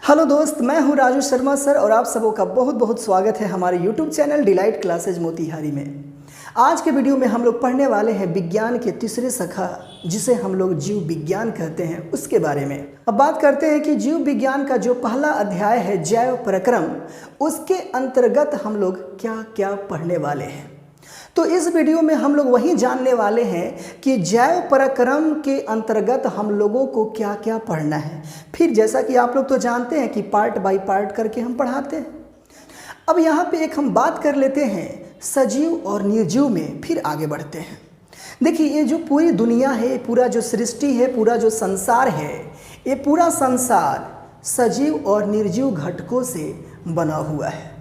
Hello दोस्त, मैं हूं राजू शर्मा सर और आप सबों का बहुत बहुत स्वागत है हमारे YouTube channel delight classes Motihari में। आज के वीडियो में हम लोग पढ़ने वाले हैं विज्ञान के तीसरे शाखा जिसे हम लोग जीव विज्ञान कहते हैं उसके बारे में। अब बात करते हैं कि जीव विज्ञान का जो पहला अध्याय है जैव प्रक्रम, उसके अंतर्गत हम लोग क्या क्या पढ़ने वाले हैं। तो इस वीडियो में हम लोग वही जानने वाले हैं कि जैव प्रक्रम के अंतर्गत हम लोगों को क्या क्या पढ़ना है। फिर जैसा कि आप लोग तो जानते हैं कि पार्ट बाय पार्ट करके हम पढ़ाते हैं। अब यहाँ पे एक हम बात कर लेते हैं सजीव और निर्जीव में, फिर आगे बढ़ते हैं। देखिए, ये जो पूरी दुनिया है, पूरा जो सृष्टि है, पूरा जो संसार है, ये पूरा संसार सजीव और निर्जीव घटकों से बना हुआ है।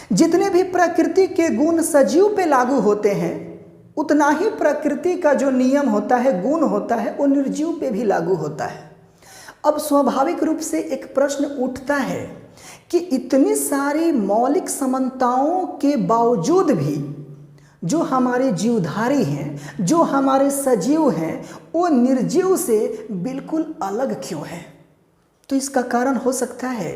जितने भी प्रकृति के गुण सजीव पे लागू होते हैं, उतना ही प्रकृति का जो नियम होता है, गुण होता है, वो निर्जीव पे भी लागू होता है। अब स्वाभाविक रूप से एक प्रश्न उठता है कि इतनी सारी मौलिक समानताओं के बावजूद भी जो हमारे जीवधारी हैं, जो हमारे सजीव हैं, वो निर्जीव से बिल्कुल अलग क्यों है। तो इसका कारण हो सकता है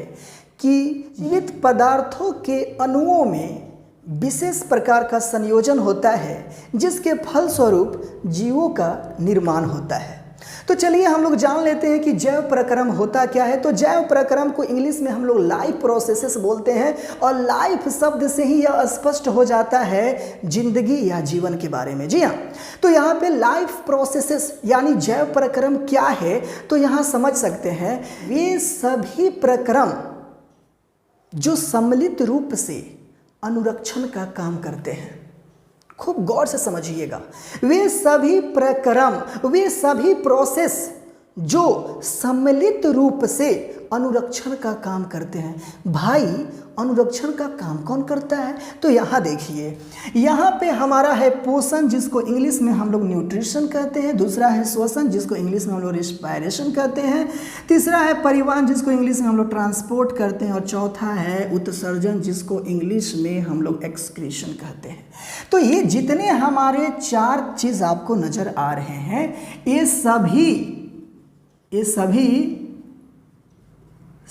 कि जीवित पदार्थों के अणुओं में विशेष प्रकार का संयोजन होता है जिसके फलस्वरूप जीवों का निर्माण होता है। तो चलिए हम लोग जान लेते हैं कि जैव प्रक्रम होता क्या है। तो जैव प्रक्रम को इंग्लिश में हम लोग लाइफ प्रोसेसेस बोलते हैं और लाइफ शब्द से ही यह स्पष्ट हो जाता है जिंदगी या जीवन के बारे में। जी हाँ, तो यहाँ पे लाइफ प्रोसेसेस यानी जैव प्रक्रम क्या है, तो यहाँ समझ सकते हैं वे सभी प्रक्रम जो सम्मिलित रूप से अनुरक्षण का काम करते हैं। खूब गौर से समझिएगा, वे सभी प्रक्रम, वे सभी प्रोसेस जो सम्मिलित रूप से अनुरक्षण का काम करते हैं। भाई, अनुरक्षण का काम कौन करता है? तो यहाँ देखिए, यहाँ पे हमारा है पोषण जिसको इंग्लिश में हम लोग न्यूट्रिशन कहते हैं, दूसरा है श्वसन जिसको इंग्लिश में हम लोग रेस्पिरेशन कहते हैं, तीसरा है परिवहन जिसको इंग्लिश में हम लोग ट्रांसपोर्ट करते हैं और चौथा है उत्सर्जन जिसको इंग्लिश में हम लोग एक्सक्रीशन कहते हैं। तो ये जितने हमारे चार चीज़ आपको नज़र आ रहे हैं, ये सभी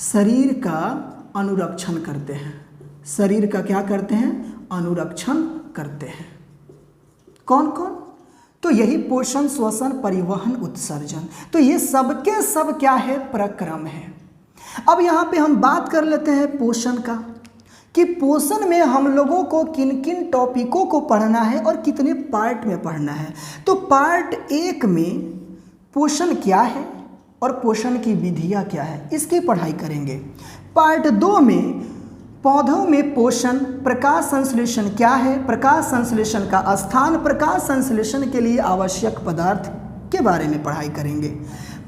शरीर का अनुरक्षण करते हैं। शरीर का क्या करते हैं? अनुरक्षण करते हैं। कौन कौन? तो यही पोषण, श्वसन, परिवहन, उत्सर्जन। तो ये सबके सब क्या है? प्रक्रम है। अब यहाँ पे हम बात कर लेते हैं पोषण का, कि पोषण में हम लोगों को किन किन टॉपिकों को पढ़ना है और कितने पार्ट में पढ़ना है। तो पार्ट 1 में पोषण क्या है और पोषण की विधियाँ क्या है, इसकी पढ़ाई करेंगे। पार्ट 2 में पौधों में पोषण, प्रकाश संश्लेषण क्या है, प्रकाश संश्लेषण का स्थान, प्रकाश संश्लेषण के लिए आवश्यक पदार्थ के बारे में पढ़ाई करेंगे।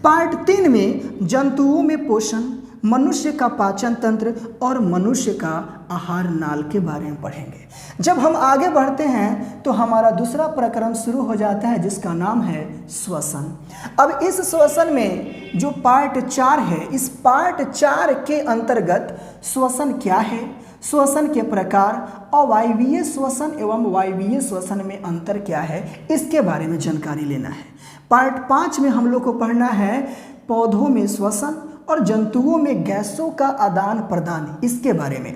पार्ट 3 में जंतुओं में पोषण, मनुष्य का पाचन तंत्र और मनुष्य का आहार नाल के बारे में पढ़ेंगे। जब हम आगे बढ़ते हैं तो हमारा दूसरा प्रक्रम शुरू हो जाता है जिसका नाम है श्वसन। अब इस श्वसन में जो पार्ट 4 है, इस पार्ट 4 के अंतर्गत श्वसन क्या है, श्वसन के प्रकार, अवायवीय श्वसन एवं वायवीय श्वसन में अंतर क्या है, इसके बारे में जानकारी लेना है। पार्ट 5 में हम लोग को पढ़ना है पौधों में श्वसन और जंतुओं में गैसों का आदान प्रदान, इसके बारे में।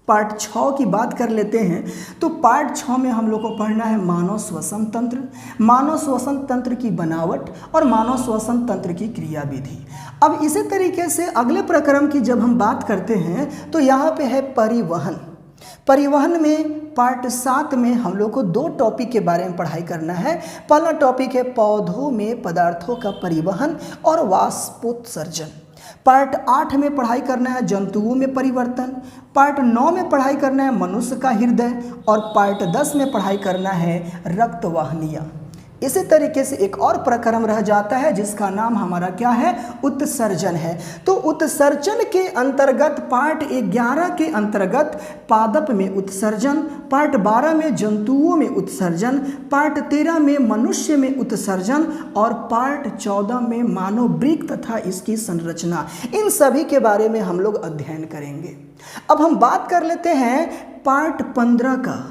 पार्ट 6 की बात कर लेते हैं। तो पार्ट 6 में हम लोग को पढ़ना है मानव श्वसन तंत्र, मानव श्वसन तंत्र की बनावट और मानव श्वसन तंत्र की क्रियाविधि। अब इसी तरीके से अगले प्रक्रम की जब हम बात करते हैं तो यहाँ पे है परिवहन। परिवहन में पार्ट 7 में हम लोग को 2 टॉपिक के बारे में पढ़ाई करना है। पहला टॉपिक है पौधों में पदार्थों का परिवहन और वाष्पोत्सर्जन। पार्ट 8 में पढ़ाई करना है जंतुओं में परिवर्तन। पार्ट 9 में पढ़ाई करना है मनुष्य का हृदय और पार्ट 10 में पढ़ाई करना है रक्तवाहिनियाँ। इसी तरीके से एक और प्रक्रम रह जाता है जिसका नाम हमारा क्या है? उत्सर्जन है। तो उत्सर्जन के अंतर्गत पार्ट 11 के अंतर्गत पादप में उत्सर्जन, पार्ट 12 में जंतुओं में उत्सर्जन, पार्ट 13 में मनुष्य में उत्सर्जन और पार्ट 14 में मानव वृक्क तथा इसकी संरचना, इन सभी के बारे में हम लोग अध्ययन करेंगे। अब हम बात कर लेते हैं पार्ट 15 का।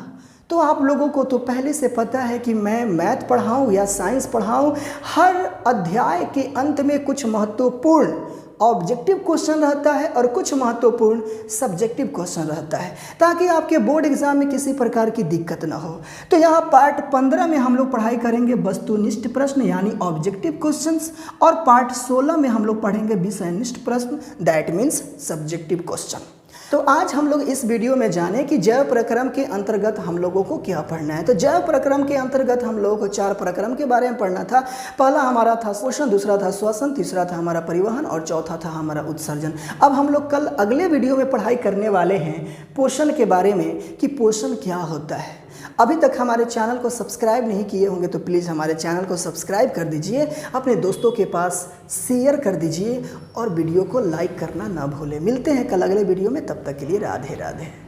तो आप लोगों को तो पहले से पता है कि मैं मैथ पढ़ाऊँ या साइंस पढ़ाऊँ, हर अध्याय के अंत में कुछ महत्वपूर्ण ऑब्जेक्टिव क्वेश्चन रहता है और कुछ महत्वपूर्ण सब्जेक्टिव क्वेश्चन रहता है, ताकि आपके बोर्ड एग्जाम में किसी प्रकार की दिक्कत ना हो। तो यहाँ पार्ट 15 में हम लोग पढ़ाई करेंगे वस्तुनिष्ठ प्रश्न यानी ऑब्जेक्टिव क्वेश्चंस, और पार्ट 16 में हम लोग पढ़ेंगे विषयनिष्ठ प्रश्न दैट मीन्स सब्जेक्टिव क्वेश्चन। तो आज हम लोग इस वीडियो में जाने कि जैव प्रक्रम के अंतर्गत हम लोगों को क्या पढ़ना है। तो जैव प्रक्रम के अंतर्गत हम लोगों को 4 प्रक्रम के बारे में पढ़ना था। पहला हमारा था पोषण, दूसरा था श्वसन, तीसरा था हमारा परिवहन और चौथा था हमारा उत्सर्जन। अब हम लोग कल अगले वीडियो में पढ़ाई करने वाले हैं पोषण के बारे में कि पोषण क्या होता है। अभी तक हमारे चैनल को सब्सक्राइब नहीं किए होंगे तो प्लीज़ हमारे चैनल को सब्सक्राइब कर दीजिए, अपने दोस्तों के पास शेयर कर दीजिए और वीडियो को लाइक करना ना भूलें। मिलते हैं कल अगले वीडियो में, तब तक के लिए राधे राधे।